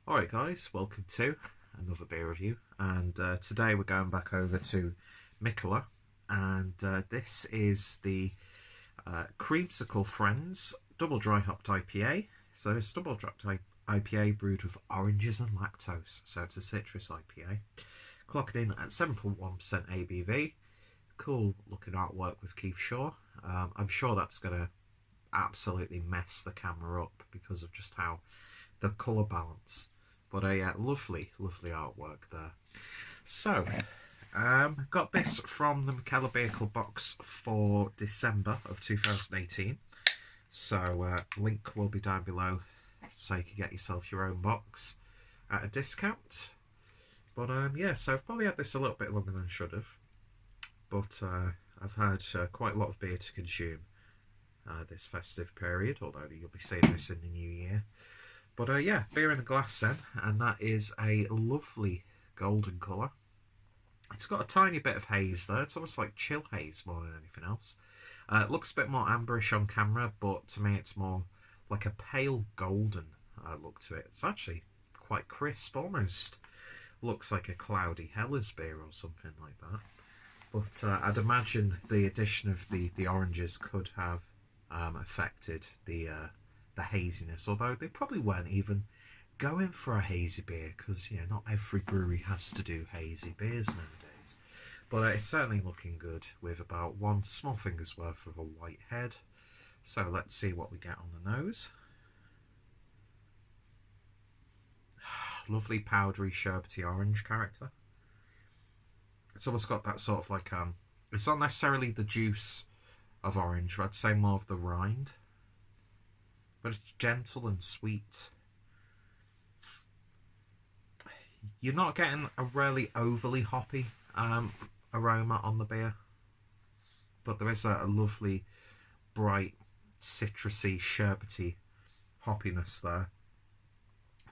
Alright guys, welcome to another beer review, and today we're going back over to Mikkeller, and this is the Creamsicle Friends Double Dry Hopped IPA. So this double dry IPA brewed with oranges and lactose, so it's a citrus IPA. Clocking in at 7.1% ABV. Cool looking artwork with Keith Shaw. I'm sure that's going to absolutely mess the camera up because of just how the colour balance. But a lovely artwork there. So, got this from the Mikkeller vehicle box for December of 2018. So, link will be down below so you can get yourself your own box at a discount. But yeah, so I've probably had this a little bit longer than I should have. But I've had quite a lot of beer to consume this festive period, although you'll be seeing this in the new year. But yeah, beer in a glass then, and that is a lovely golden colour. It's got a tiny bit of haze there. It's almost like chill haze more than anything else. It looks a bit more amberish on camera, but to me it's more like a pale golden look to it. It's actually quite crisp, almost looks like a cloudy Hellas beer or something like that. But I'd imagine the addition of the oranges could have affected the haziness, although they probably weren't even going for a hazy beer, because not every brewery has to do hazy beers nowadays. But it's certainly looking good with about one small finger's worth of a white head. So let's see what we get on the nose. Lovely powdery sherbety orange character. It's almost got that sort of like it's not necessarily the juice of orange, but I'd say more of the rind. But it's gentle and sweet. You're not getting a really overly hoppy aroma on the beer, but there is a lovely, bright, citrusy, sherbety hoppiness there,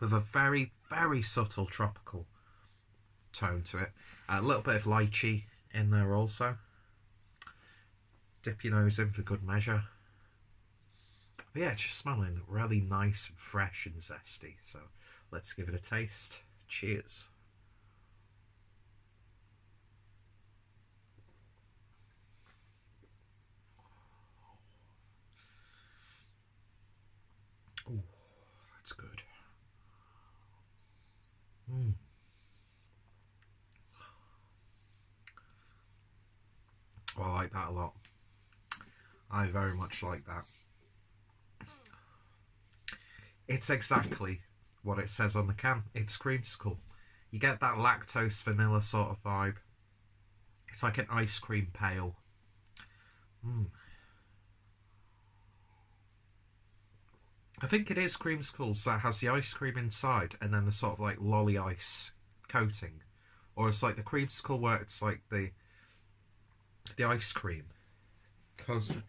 with a very, very subtle tropical tone to it. A little bit of lychee in there also. Dip your nose in for good measure. But yeah, it's just smelling really nice and fresh and zesty. So let's give it a taste. Cheers. Oh, that's good. Oh, I like that a lot. I very much like that. It's exactly what it says on the can. It's creamsicle. You get that lactose vanilla sort of vibe. It's like an ice cream pale. I think it is creamsicles that has the ice cream inside and then the sort of like lolly ice coating. Or it's like the creamsicle where it's like the ice cream. Because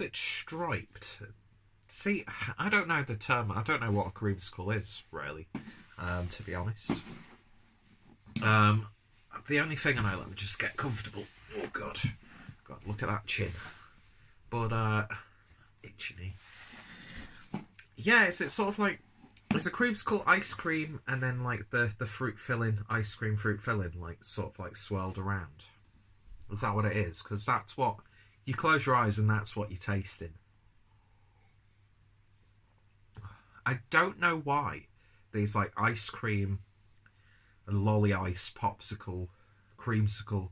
it's striped. See, I don't know the term. I don't know what a creamsicle is, really, to be honest. The only thing I know, let me just get comfortable. Oh, God, look at that chin. But, itchy. Yeah, it's sort of like, it's a creamsicle ice cream, and then, like, the fruit filling, ice cream fruit filling, like, sort of, like, swirled around. Is that what it is? Because that's what, you close your eyes and that's what you're tasting. I don't know why these like ice cream and lolly ice, popsicle, creamsicle,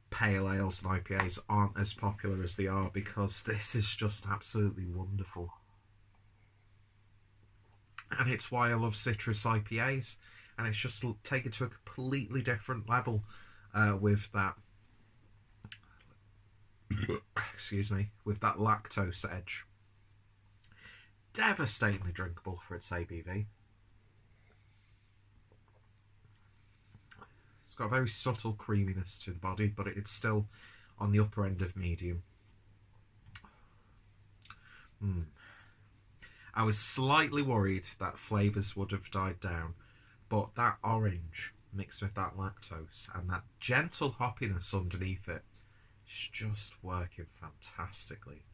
pale ales and IPAs aren't as popular as they are, because this is just absolutely wonderful. And it's why I love citrus IPAs, and it's just taken to a completely different level with that excuse me, with that lactose edge. Devastatingly drinkable for its ABV. It's got a very subtle creaminess to the body, but it's still on the upper end of medium. I was slightly worried that flavours would have died down, but that orange mixed with that lactose and that gentle hoppiness underneath it is just working fantastically.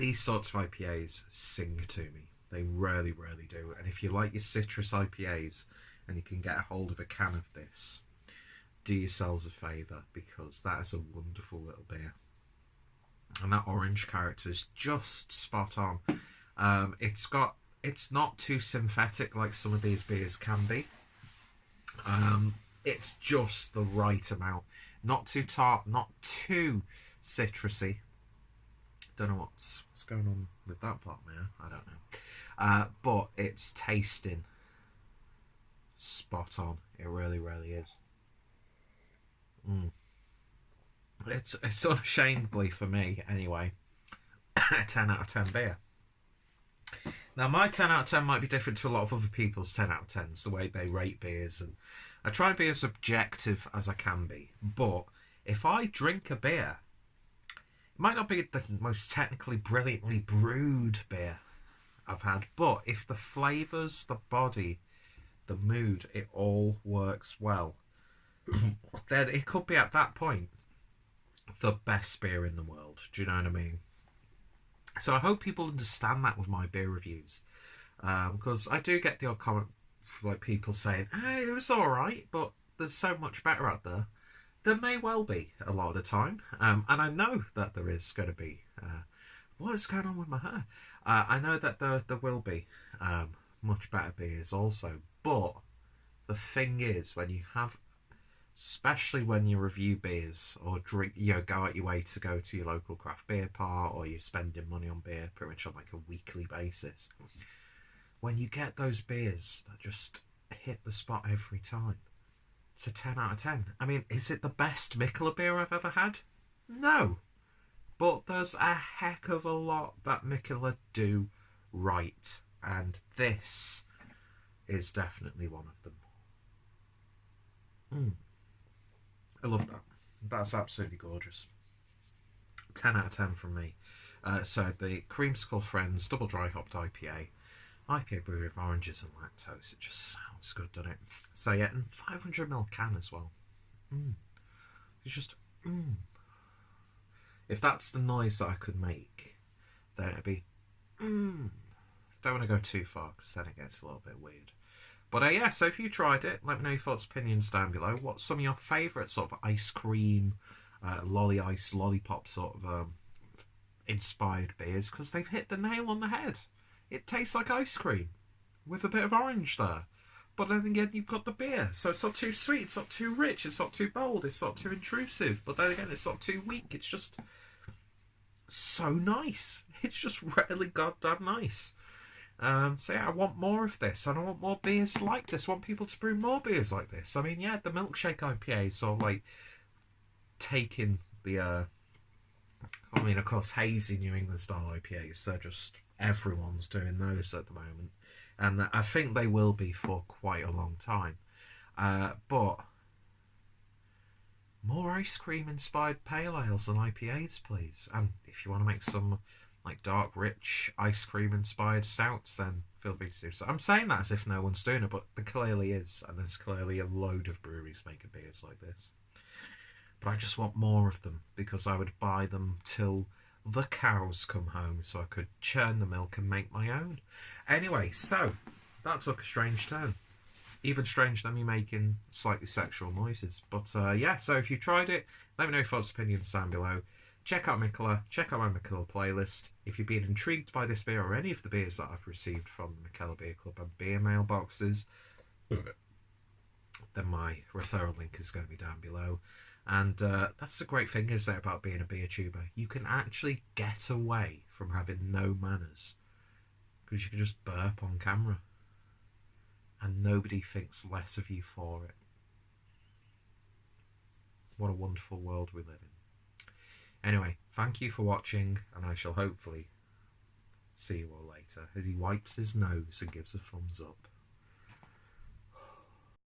these sorts of IPAs sing to me. They really, really do. And if you like your citrus IPAs and you can get a hold of a can of this, do yourselves a favour, because that is a wonderful little beer. And that orange character is just spot on. It's not too synthetic like some of these beers can be. It's just the right amount. Not too tart, not too citrusy. Don't know what's going on with that part, man. I don't know. But it's tasting spot on. It really, really is. It's unashamedly, for me anyway, a 10 out of 10 beer. Now, my 10 out of 10 might be different to a lot of other people's 10 out of 10s, the way they rate beers, and I try and be as objective as I can be. But if I drink a beer, it might not be the most technically brilliantly brewed beer I've had, but if the flavours, the body, the mood, it all works well, then it could be at that point the best beer in the world. Do you know what I mean? So I hope people understand that with my beer reviews, because I do get the odd comment from like people saying, "Hey, it was all right, but there's so much better out there." There may well be a lot of the time, and I know that there is going to be. What is going on with my hair? I know that there will be much better beers also, but the thing is, when you have, especially when you review beers or drink, go out your way to go to your local craft beer part, or you're spending money on beer pretty much on like a weekly basis, when you get those beers that just hit the spot every time, it's a 10 out of 10. I mean, is it the best Mikkeller beer I've ever had? No. But there's a heck of a lot that Mikkeller do right, and this is definitely one of them. I love that. That's absolutely gorgeous. 10 out of 10 from me. So the Creamsicle Friends Double Dry Hopped IPA. IPA brewed with oranges and lactose. It just sounds good, doesn't it? So yeah, and 500ml can as well. It's just If that's the noise that I could make, then it'd be Don't want to go too far, because then it gets a little bit weird. But yeah, so if you tried it, let me know your thoughts, opinions down below. What's some of your favourite sort of ice cream, lolly ice, lollipop sort of inspired beers? Because they've hit the nail on the head. It tastes like ice cream with a bit of orange there. But then again, you've got the beer. So it's not too sweet, it's not too rich, it's not too bold, it's not too intrusive. But then again, it's not too weak. It's just so nice. It's just really goddamn nice. So yeah, I want more of this, and I want more beers like this. I want people to brew more beers like this. I mean, yeah, the milkshake IPA sort of like taking the I mean, of course, hazy New England style IPAs, they're just, everyone's doing those at the moment, and I think they will be for quite a long time. But more ice cream inspired pale ales and IPAs, please. And if you want to make some like dark, rich ice cream inspired stouts, then feel free to do so. I'm saying that as if no one's doing it, but there clearly is, and there's clearly a load of breweries making beers like this. But I just want more of them, because I would buy them till the cows come home so I could churn the milk and make my own. Anyway, so that took a strange turn. Even stranger than me making slightly sexual noises. But yeah, so if you tried it, let me know your thoughts, opinions down below. Check out Mikkeller, check out my Mikkeller playlist. If you've been intrigued by this beer or any of the beers that I've received from the Mikkeller Beer Club and beer mailboxes, then my referral link is going to be down below. And that's the great thing, is that about being a beer tuber. You can actually get away from having no manners, because you can just burp on camera and nobody thinks less of you for it. What a wonderful world we live in. Anyway, thank you for watching, and I shall hopefully see you all later, as he wipes his nose and gives a thumbs up.